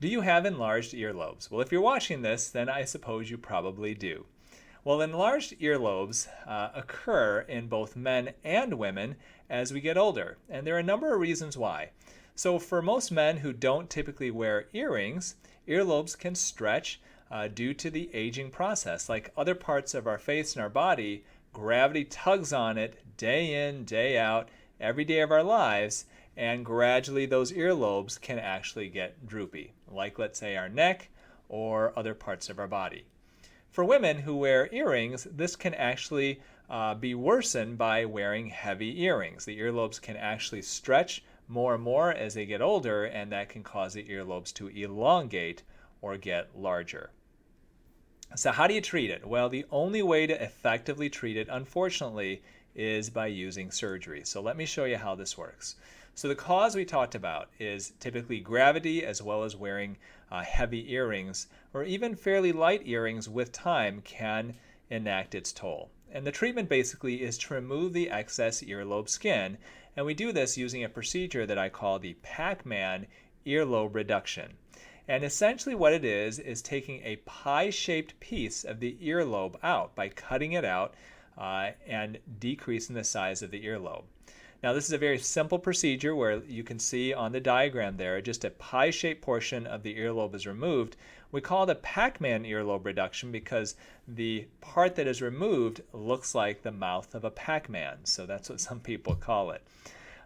Do you have enlarged earlobes? Well, if you're watching this, then I suppose you probably do. Well, enlarged earlobes occur in both men and women as we get older, and there are a number of reasons why. So, for most men who don't typically wear earrings, earlobes can stretch due to the aging process. Like other parts of our face and our body, gravity tugs on it day in, day out, every day of our lives, and gradually those earlobes can actually get droopy, like let's say our neck or other parts of our body. For women who wear earrings, this can actually be worsened by wearing heavy earrings. The earlobes can actually stretch more and more as they get older, and that can cause the earlobes to elongate or get larger. So how do you treat it? Well, the only way to effectively treat it, unfortunately, is by using surgery. So let me show you how this works. So the cause we talked about is typically gravity, as well as wearing heavy earrings, or even fairly light earrings with time can enact its toll. And the treatment basically is to remove the excess earlobe skin, and we do this using a procedure that I call the Pac-Man earlobe reduction. And essentially what it is taking a pie-shaped piece of the earlobe out by cutting it out and decreasing the size of the earlobe. Now this is a very simple procedure where you can see on the diagram there just a pie-shaped portion of the earlobe is removed. We call it a Pac-Man earlobe reduction because the part that is removed looks like the mouth of a Pac-Man. So that's what some people call it.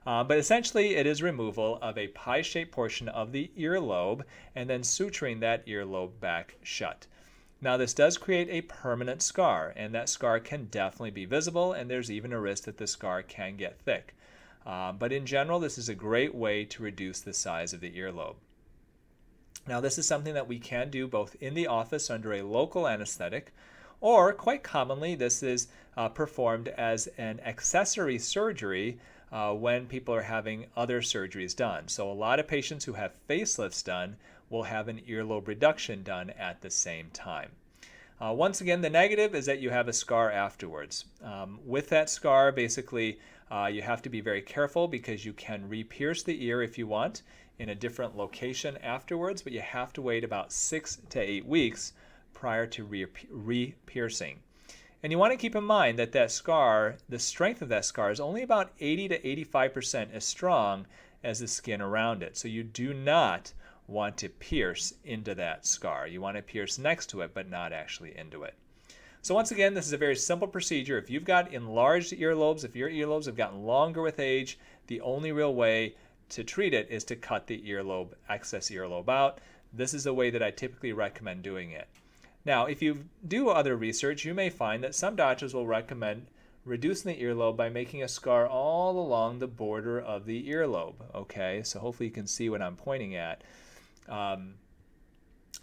But essentially it is removal of a pie-shaped portion of the earlobe and then suturing that earlobe back shut. Now this does create a permanent scar, and that scar can definitely be visible, and there's even a risk that the scar can get thick. But in general, this is a great way to reduce the size of the earlobe. Now this is something that we can do both in the office under a local anesthetic, or quite commonly this is performed as an accessory surgery when people are having other surgeries done. So a lot of patients who have facelifts done will have an earlobe reduction done at the same time. Once again, the negative is that you have a scar afterwards. With that scar, basically, you have to be very careful because you can re-pierce the ear if you want in a different location afterwards, but you have to wait about 6 to 8 weeks prior to re-piercing. And you want to keep in mind that that scar, the strength of that scar is only about 80 to 85% as strong as the skin around it. So you do not want to pierce into that scar. You want to pierce next to it, but not actually into it. So once again, this is a very simple procedure. If you've got enlarged earlobes, if your earlobes have gotten longer with age, the only real way to treat it is to cut the excess earlobe out. This is the way that I typically recommend doing it. Now, if you do other research, you may find that some doctors will recommend reducing the earlobe by making a scar all along the border of the earlobe. Okay, so hopefully you can see what I'm pointing at.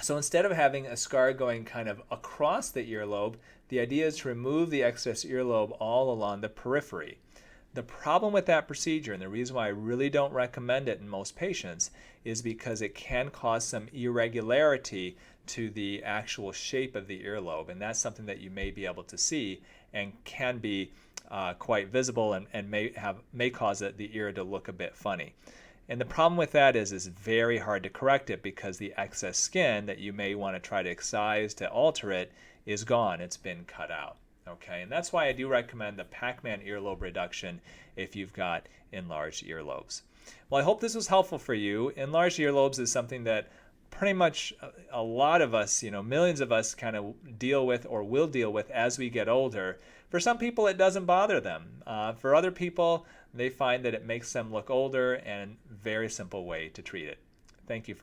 So instead of having a scar going kind of across the earlobe, the idea is to remove the excess earlobe all along the periphery. The problem with that procedure, and the reason why I really don't recommend it in most patients, is because it can cause some irregularity to the actual shape of the earlobe, and that's something that you may be able to see and can be quite visible and may cause the ear to look a bit funny. And the problem with that is it's very hard to correct it because the excess skin that you may want to try to excise to alter it is gone. It's been cut out. Okay, and that's why I do recommend the Pac-Man earlobe reduction if you've got enlarged earlobes. Well, I hope this was helpful for you. Enlarged earlobes is something that pretty much a lot of us, millions of us kind of deal with or will deal with as we get older. For some people, it doesn't bother them. For other people, they find that it makes them look older, and very simple way to treat it. Thank you for